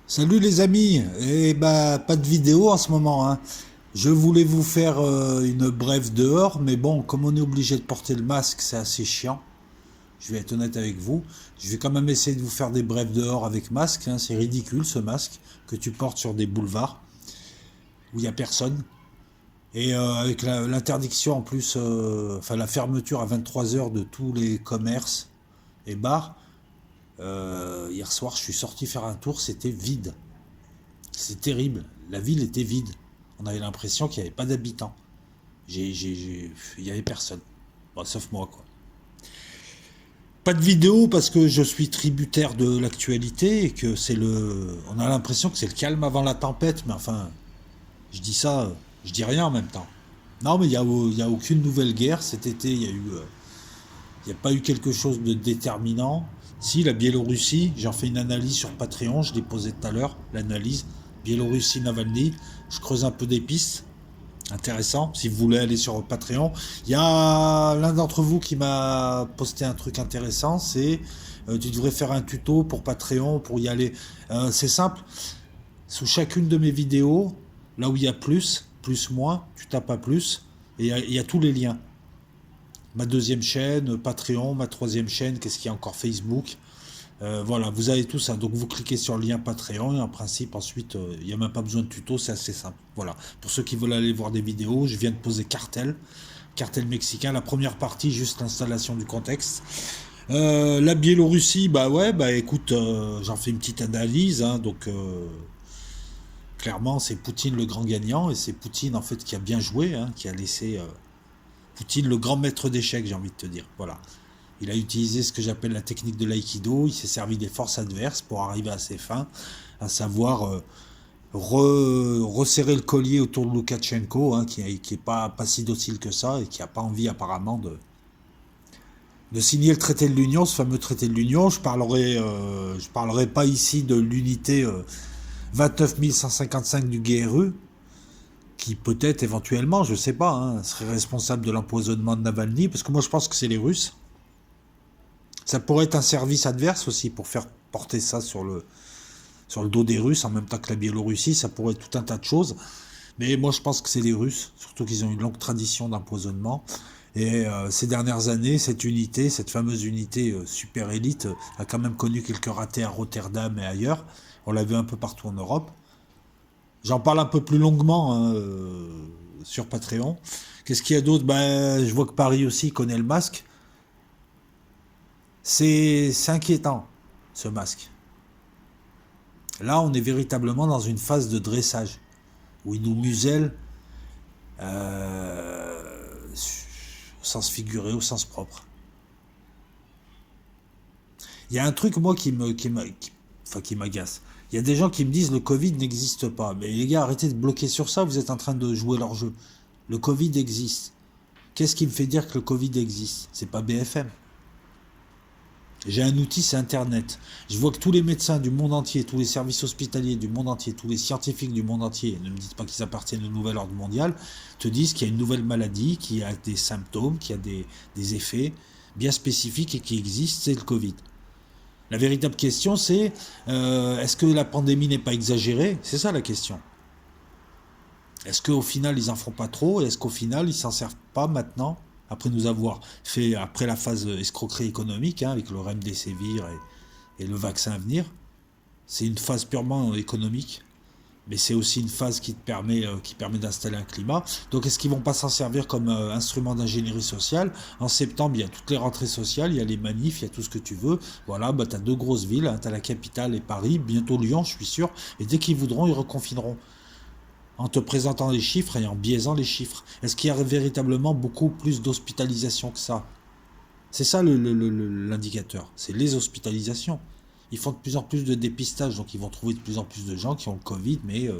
Salut les amis, eh bah pas de vidéo en ce moment, hein. Je voulais vous faire une brève dehors, mais bon, comme on est obligé de porter le masque, c'est assez chiant. Je vais être honnête avec vous. Je vais quand même essayer de vous faire des brèves dehors avec masque, hein. C'est ridicule ce masque que tu portes sur des boulevards où il n'y a personne. Et avec l'interdiction en plus, enfin la fermeture à 23 heures de tous les commerces et bars, hier soir je suis sorti faire un tour, c'était vide. C'est terrible. La ville était vide. On avait l'impression qu'il n'y avait pas d'habitants. Il n'y avait personne. Bon, sauf moi, quoi. Pas de vidéo parce que je suis tributaire de l'actualité et que c'est le. On a l'impression que c'est le calme avant la tempête, mais enfin, je dis ça, je dis rien en même temps. Non, mais il y a aucune nouvelle guerre. Cet été, il y a pas eu quelque chose de déterminant. Si, la Biélorussie, j'en fais une analyse sur Patreon, je l'ai posé tout à l'heure, l'analyse. Biélorussie, Navalny, je creuse un peu des pistes. Intéressant, si vous voulez aller sur Patreon. Il y a l'un d'entre vous qui m'a posté un truc intéressant, c'est tu devrais faire un tuto pour Patreon pour y aller. C'est simple, sous chacune de mes vidéos, là où il y a plus, plus, moins, tu tapes à plus, et il y a tous les liens. Ma deuxième chaîne, Patreon, ma troisième chaîne, qu'est-ce qu'il y a encore, Facebook. Voilà, vous avez tout ça. Donc vous cliquez sur le lien Patreon et en principe ensuite il n'y a même pas besoin de tuto, c'est assez simple. Voilà. Pour ceux qui veulent aller voir des vidéos, je viens de poser Cartel, Cartel mexicain. La première partie, juste l'installation du contexte. La Biélorussie, bah ouais, bah écoute, j'en fais une petite analyse, hein, donc clairement c'est Poutine le grand gagnant et c'est Poutine en fait qui a bien joué, hein, qui a laissé Poutine le grand maître d'échecs, j'ai envie de te dire. Voilà. Il a utilisé ce que j'appelle la technique de l'aïkido, il s'est servi des forces adverses pour arriver à ses fins, à savoir resserrer le collier autour de Loukachenko, hein, qui est pas si docile que ça et qui n'a pas envie apparemment de signer le traité de l'Union, ce fameux traité de l'Union. Je parlerai pas ici de l'unité 29 155 du GRU, qui peut-être éventuellement, je sais pas, hein, serait responsable de l'empoisonnement de Navalny, parce que moi je pense que c'est les Russes. Ça pourrait être un service adverse aussi pour faire porter ça sur le dos des Russes en même temps que la Biélorussie. Ça pourrait être tout un tas de choses. Mais moi, je pense que c'est les Russes, surtout qu'ils ont une longue tradition d'empoisonnement. Et ces dernières années, cette unité, cette fameuse unité super élite, a quand même connu quelques ratés à Rotterdam et ailleurs. On l'a vu un peu partout en Europe. J'en parle un peu plus longuement, hein, sur Patreon. Qu'est-ce qu'il y a d'autre? Ben, je vois que Paris aussi connaît le masque. C'est inquiétant, ce masque. Là, on est véritablement dans une phase de dressage, où il nous muselle, au sens figuré, au sens propre. Il y a un truc, moi, qui m'agace. Il y a des gens qui me disent le Covid n'existe pas. Mais les gars, arrêtez de bloquer sur ça, vous êtes en train de jouer leur jeu. Le Covid existe. Qu'est-ce qui me fait dire que le Covid existe? C'est pas BFM. J'ai un outil, c'est Internet. Je vois que tous les médecins du monde entier, tous les services hospitaliers du monde entier, tous les scientifiques du monde entier, ne me dites pas qu'ils appartiennent au nouvel ordre mondial, te disent qu'il y a une nouvelle maladie, qui a des symptômes, qui a des effets bien spécifiques et qui existent, c'est le Covid. La véritable question, c'est est-ce que la pandémie n'est pas exagérée? C'est ça la question. Est-ce qu'au final, ils en font pas trop? Est-ce qu'au final, ils s'en servent pas maintenant, après nous avoir fait, après la phase escroquerie économique, hein, avec le remdesivir et le vaccin à venir? C'est une phase purement économique, mais c'est aussi une phase qui permet d'installer un climat. Donc est-ce qu'ils vont pas s'en servir comme instrument d'ingénierie sociale? En septembre, il y a toutes les rentrées sociales, il y a les manifs, il y a tout ce que tu veux. Voilà, bah t'as deux grosses villes, hein, t'as la capitale et Paris, bientôt Lyon, je suis sûr. Et dès qu'ils voudront, ils reconfineront en te présentant les chiffres et en biaisant les chiffres. Est-ce qu'il y a véritablement beaucoup plus d'hospitalisation que ça? C'est ça l'indicateur, c'est les hospitalisations. Ils font de plus en plus de dépistage, donc ils vont trouver de plus en plus de gens qui ont le Covid, mais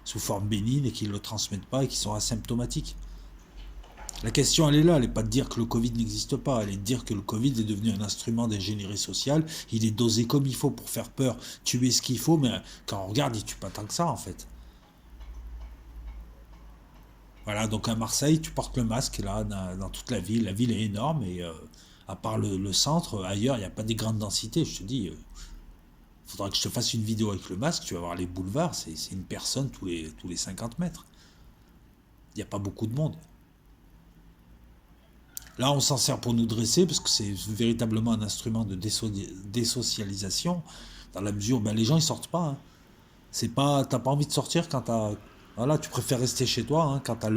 sous forme bénigne et qui ne le transmettent pas et qui sont asymptomatiques. La question, elle est là, elle n'est pas de dire que le Covid n'existe pas, elle est de dire que le Covid est devenu un instrument d'ingénierie sociale, il est dosé comme il faut pour faire peur, tuer ce qu'il faut, mais quand on regarde, il tue pas tant que ça en fait. Voilà, donc à Marseille, tu portes le masque là dans toute la ville. La ville est énorme et à part le centre, ailleurs, il n'y a pas des grandes densités, je te dis. Faudra que je te fasse une vidéo avec le masque, tu vas voir les boulevards, c'est une personne tous les 50 mètres. Il n'y a pas beaucoup de monde. Là, on s'en sert pour nous dresser parce que c'est véritablement un instrument de désocialisation, dans la mesure où ben, les gens ils sortent pas. Hein. C'est pas, t'as pas envie de sortir quand t'as, voilà, tu préfères rester chez toi hein, quand t'as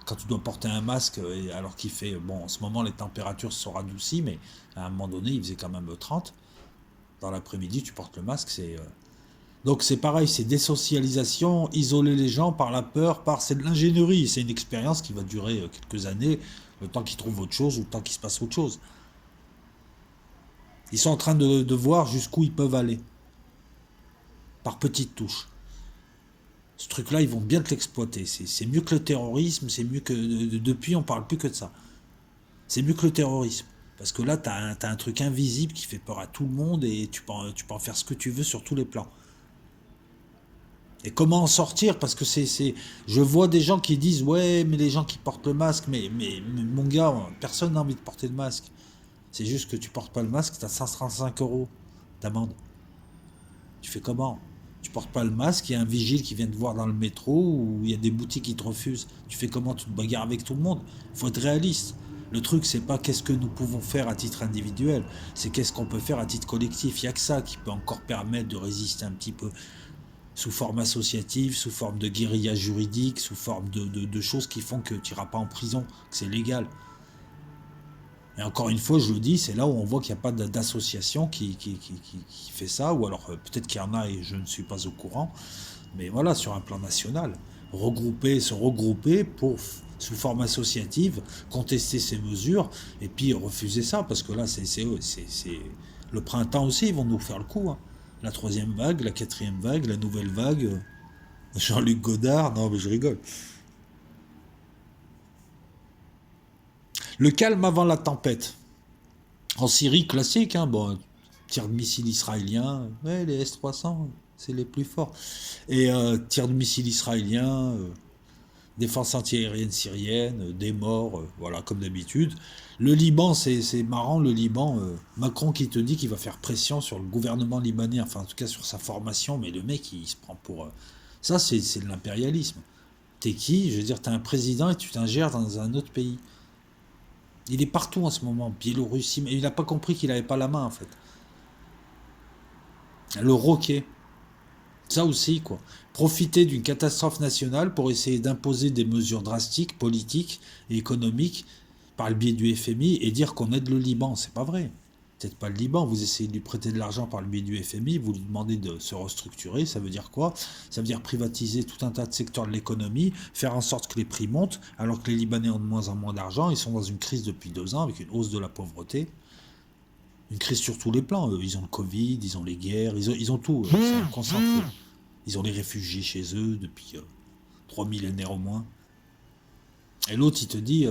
quand tu dois porter un masque alors qu'il fait, bon, en ce moment les températures se sont radoucies, mais à un moment donné il faisait quand même 30. Dans l'après-midi, tu portes le masque, donc c'est pareil, c'est désocialisation, isoler les gens par la peur, c'est de l'ingénierie, c'est une expérience qui va durer quelques années, le temps qu'ils trouvent autre chose ou le temps qu'il se passe autre chose. Ils sont en train de voir jusqu'où ils peuvent aller, par petites touches. Ce truc-là, ils vont bien te l'exploiter. C'est mieux que le terrorisme, c'est mieux que... Depuis, on parle plus que de ça. C'est mieux que le terrorisme. Parce que là, t'as un truc invisible qui fait peur à tout le monde et tu peux en faire ce que tu veux sur tous les plans. Et comment en sortir? Parce que je vois des gens qui disent, ouais, mais les gens qui portent le masque, mais mon gars, personne n'a envie de porter le masque. C'est juste que tu portes pas le masque, t'as 135 € d'amende. Tu fais comment? Tu portes pas le masque, il y a un vigile qui vient te voir dans le métro ou il y a des boutiques qui te refusent. Tu fais comment? Tu te bagarres avec tout le monde? Il faut être réaliste. Le truc, c'est pas qu'est-ce que nous pouvons faire à titre individuel, c'est qu'est-ce qu'on peut faire à titre collectif. Il n'y a que ça qui peut encore permettre de résister un petit peu sous forme associative, sous forme de guérilla juridique, sous forme de choses qui font que tu n'iras pas en prison, que c'est légal. Et encore une fois, je le dis, c'est là où on voit qu'il n'y a pas d'association qui fait ça, ou alors peut-être qu'il y en a et je ne suis pas au courant, mais voilà, sur un plan national, se regrouper pour, sous forme associative, contester ces mesures, et puis refuser ça, parce que là, c'est le printemps aussi, ils vont nous faire le coup. Hein. La troisième vague, la quatrième vague, la nouvelle vague, Jean-Luc Godard, non mais je rigole. Le calme avant la tempête. En Syrie, classique, hein, bon, tir de missiles israéliens, ouais, les S-300, c'est les plus forts. Et tir de missiles israéliens, défense antiaérienne syrienne, des morts, voilà, comme d'habitude. Le Liban, c'est marrant, le Liban, Macron qui te dit qu'il va faire pression sur le gouvernement libanais, enfin en tout cas sur sa formation, mais le mec, il se prend pour... ça, c'est de l'impérialisme. T'es qui? Je veux dire, t'es un président et tu t'ingères dans un autre pays. Il est partout en ce moment, Biélorussie, mais il n'a pas compris qu'il n'avait pas la main en fait. Le roquet, ça aussi quoi. Profiter d'une catastrophe nationale pour essayer d'imposer des mesures drastiques, politiques et économiques par le biais du FMI et dire qu'on aide le Liban, c'est pas vrai. Peut-être pas le Liban, vous essayez de lui prêter de l'argent par le biais du FMI, vous lui demandez de se restructurer, ça veut dire quoi? Ça veut dire privatiser tout un tas de secteurs de l'économie, faire en sorte que les prix montent, alors que les Libanais ont de moins en moins d'argent, ils sont dans une crise depuis 2 ans avec une hausse de la pauvreté, une crise sur tous les plans, ils ont le Covid, ils ont les guerres, ils ont tout, c'est concentré. Ils ont les réfugiés chez eux depuis 3 millénaires au moins. Et l'autre, il te dit,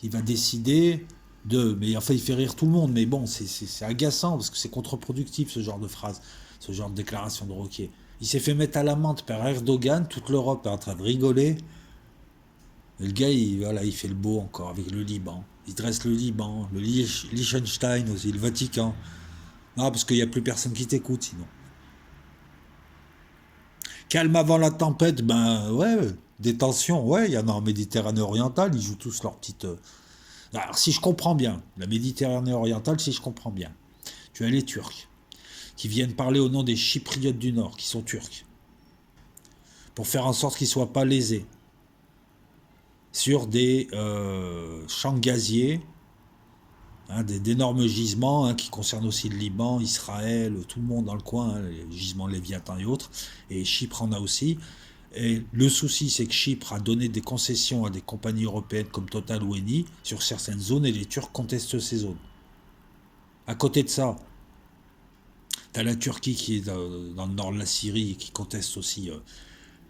il va décider mais enfin, il fait rire tout le monde, mais bon, c'est agaçant, parce que c'est contre-productif, ce genre de phrase, ce genre de déclaration de Roquier. Il s'est fait mettre à l'amende par Erdogan, toute l'Europe est en train de rigoler. Et le gars, voilà, il fait le beau encore, avec le Liban. Il dresse le Liban, le Liechtenstein aussi, le Vatican. Non, parce qu'il n'y a plus personne qui t'écoute, sinon. Calme avant la tempête, ben ouais, des tensions, ouais, il y en a en Méditerranée orientale, ils jouent tous leur petite... Alors, si je comprends bien, la Méditerranée orientale, si je comprends bien, tu as les Turcs qui viennent parler au nom des Chypriotes du Nord, qui sont turcs, pour faire en sorte qu'ils ne soient pas lésés sur des champs gaziers, hein, d'énormes gisements hein, qui concernent aussi le Liban, Israël, tout le monde dans le coin, hein, les gisements Léviathan et autres, et Chypre en a aussi. Et le souci, c'est que Chypre a donné des concessions à des compagnies européennes comme Total ou Eni sur certaines zones et les Turcs contestent ces zones. À côté de ça, tu as la Turquie qui est dans le nord de la Syrie et qui conteste aussi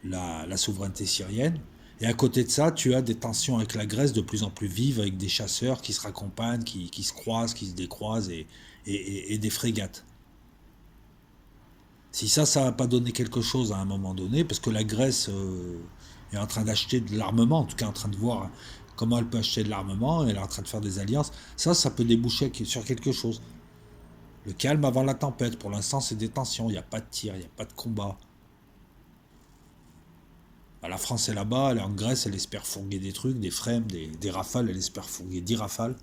la souveraineté syrienne. Et à côté de ça, tu as des tensions avec la Grèce de plus en plus vives, avec des chasseurs qui se raccompagnent, qui se croisent, qui se décroisent et des frégates. Si ça va pas donner quelque chose à un moment donné, parce que la Grèce est en train d'acheter de l'armement, en tout cas en train de voir comment elle peut acheter de l'armement, elle est en train de faire des alliances, ça peut déboucher sur quelque chose. Le calme avant la tempête. Pour l'instant, c'est des tensions. Il n'y a pas de tir, il n'y a pas de combat. Bah, la France est là-bas, elle est en Grèce, elle espère fourguer des trucs, des frames, des rafales, elle espère fourguer 10 rafales.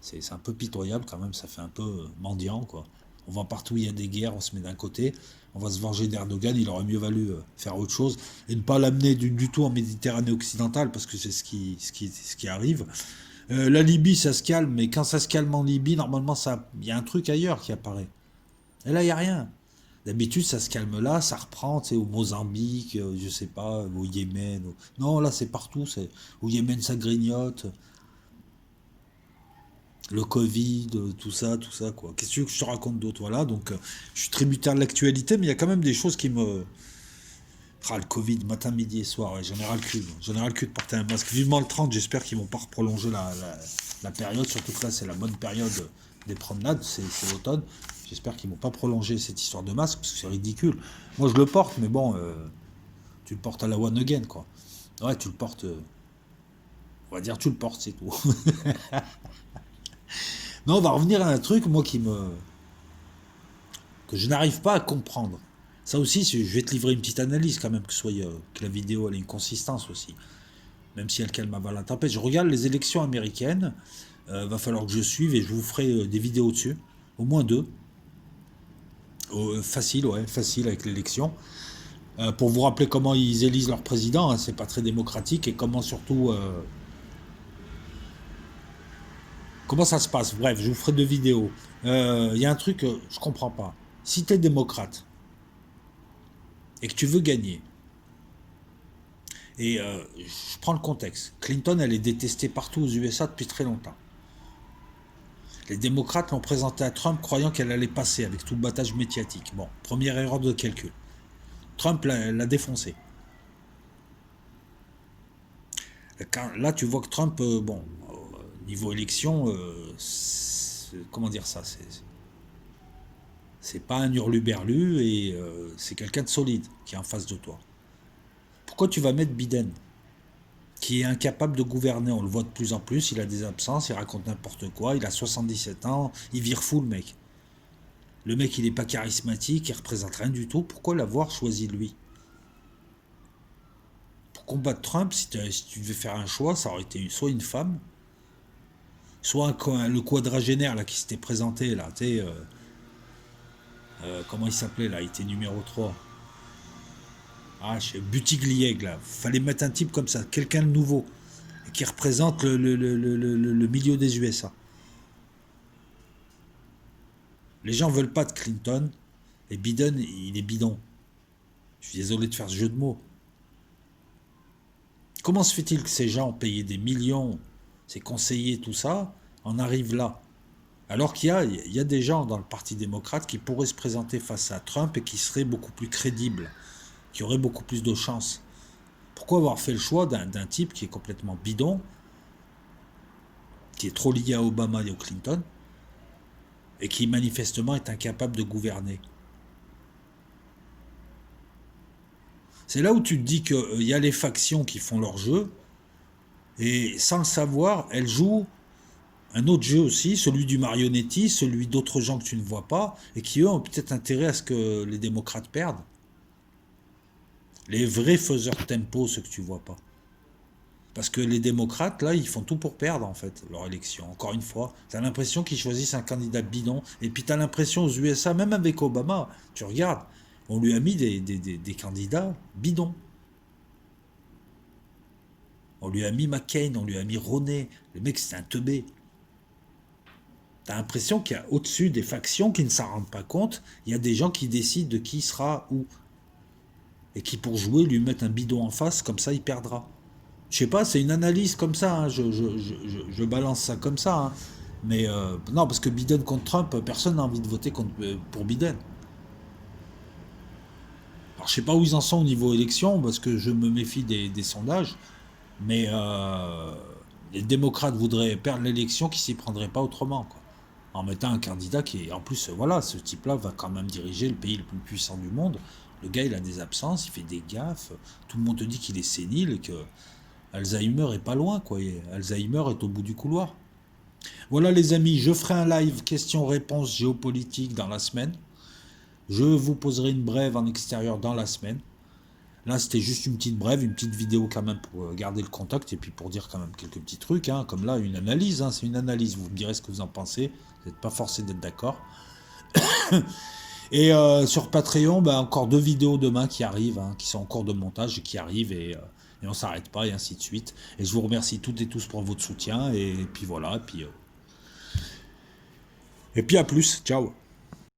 C'est un peu pitoyable quand même, ça fait un peu mendiant, quoi. On va partout où il y a des guerres, on se met d'un côté, on va se venger d'Erdogan, il aurait mieux valu faire autre chose et ne pas l'amener du tout en Méditerranée occidentale parce que c'est ce qui arrive. La Libye, ça se calme, mais quand ça se calme en Libye, normalement, il y a un truc ailleurs qui apparaît. Et là, il n'y a rien. D'habitude, ça se calme là, ça reprend, tu sais, au Mozambique, je sais pas, au Yémen. Non, là, c'est partout. Au Yémen, ça grignote. Le Covid, tout ça, quoi. Qu'est-ce que tu veux que je te raconte d'autre? Voilà, donc je suis tributaire de l'actualité, mais il y a quand même des choses qui me. Ah, le Covid, matin, midi et soir, ouais, j'en ai ras le cul. J'en ai ras le cul de porter un masque. Vivement le 30, j'espère qu'ils vont pas prolonger la période, surtout que là, c'est la bonne période des promenades, c'est l'automne. J'espère qu'ils vont pas prolonger cette histoire de masque, parce que c'est ridicule. Moi, je le porte, mais bon, tu le portes à la one again, quoi. Ouais, tu le portes. On va dire, tu le portes, c'est tout. Non, on va revenir à un truc, moi, que je n'arrive pas à comprendre. Ça aussi, je vais te livrer une petite analyse quand même, que la vidéo elle ait une consistance aussi. Même si elle calme avant la tempête. Je regarde les élections américaines, va falloir que je suive et je vous ferai des vidéos dessus. Au moins deux. Facile, ouais, facile avec l'élection. Pour vous rappeler comment ils élisent leur président, hein, c'est pas très démocratique et comment surtout. Comment ça se passe? Bref, je vous ferai deux vidéos. Il y a un truc que je comprends pas. Si tu es démocrate et que tu veux gagner, et je prends le contexte, Clinton, elle est détestée partout aux USA depuis très longtemps. Les démocrates l'ont présentée à Trump croyant qu'elle allait passer avec tout le battage médiatique. Bon, première erreur de calcul. Trump l'a défoncé. Là, tu vois que Trump, bon, niveau élection, comment dire ça, c'est pas un hurluberlu et c'est quelqu'un de solide qui est en face de toi. Pourquoi tu vas mettre Biden, qui est incapable de gouverner? On le voit de plus en plus, il a des absences, il raconte n'importe quoi, il a 77 ans, il vire fou le mec. Le mec, il n'est pas charismatique, il représente rien du tout. Pourquoi l'avoir choisi lui? Pour combattre Trump, si tu devais faire un choix, ça aurait été soit une femme, soit le quadragénaire là, qui s'était présenté, là, tu sais, comment il s'appelait là, il était numéro 3. Ah, Buttigieg là. Fallait mettre un type comme ça, quelqu'un de nouveau, qui représente le milieu des USA. Les gens veulent pas de Clinton, et Biden, il est bidon. Je suis désolé de faire ce jeu de mots. Comment se fait-il que ces gens ont payé des millions, ces conseillers, tout ça, en arrivent là? Alors qu'il y a des gens dans le Parti démocrate qui pourraient se présenter face à Trump et qui seraient beaucoup plus crédibles, qui auraient beaucoup plus de chances. Pourquoi avoir fait le choix d'un type qui est complètement bidon, qui est trop lié à Obama et au Clinton, et qui manifestement est incapable de gouverner? C'est là où tu te dis qu'il y a les factions qui font leur jeu, et sans le savoir, elles jouent un autre jeu aussi, celui du marionnettisme, celui d'autres gens que tu ne vois pas, et qui eux ont peut-être intérêt à ce que les démocrates perdent. Les vrais faiseurs de tempo, ceux que tu vois pas. Parce que les démocrates, là, ils font tout pour perdre, en fait, leur élection. Encore une fois, t'as l'impression qu'ils choisissent un candidat bidon, et puis t'as l'impression aux USA, même avec Obama, tu regardes, on lui a mis des candidats bidons. On lui a mis McCain, on lui a mis Romney. Le mec, c'est un teubé. T'as l'impression qu'il y a au-dessus des factions qui ne s'en rendent pas compte, il y a des gens qui décident de qui sera où. Et qui, pour jouer, lui mettent un bidon en face, comme ça, il perdra. Je sais pas, c'est une analyse comme ça, hein, je balance ça comme ça. Hein. Mais non, parce que Biden contre Trump, personne n'a envie de voter pour Biden. Alors, je sais pas où ils en sont au niveau élection, parce que je me méfie des sondages, mais les démocrates voudraient perdre l'élection qui s'y prendraient pas autrement, quoi. En mettant un candidat qui est, en plus, voilà, ce type-là va quand même diriger le pays le plus puissant du monde. Le gars, il a des absences, il fait des gaffes, tout le monde te dit qu'il est sénile et que Alzheimer est pas loin, quoi. Alzheimer est au bout du couloir. Voilà les amis, je ferai un live questions-réponses géopolitique dans la semaine. Je vous poserai une brève en extérieur dans la semaine. Là, c'était juste une petite brève, une petite vidéo quand même pour garder le contact et puis pour dire quand même quelques petits trucs, hein, comme là, une analyse, hein, c'est une analyse, vous me direz ce que vous en pensez, vous n'êtes pas forcé d'être d'accord. Et sur Patreon, bah, encore 2 vidéos demain qui arrivent, hein, qui sont en cours de montage et qui arrivent et on s'arrête pas et ainsi de suite. Et je vous remercie toutes et tous pour votre soutien et puis voilà, et puis à plus, ciao.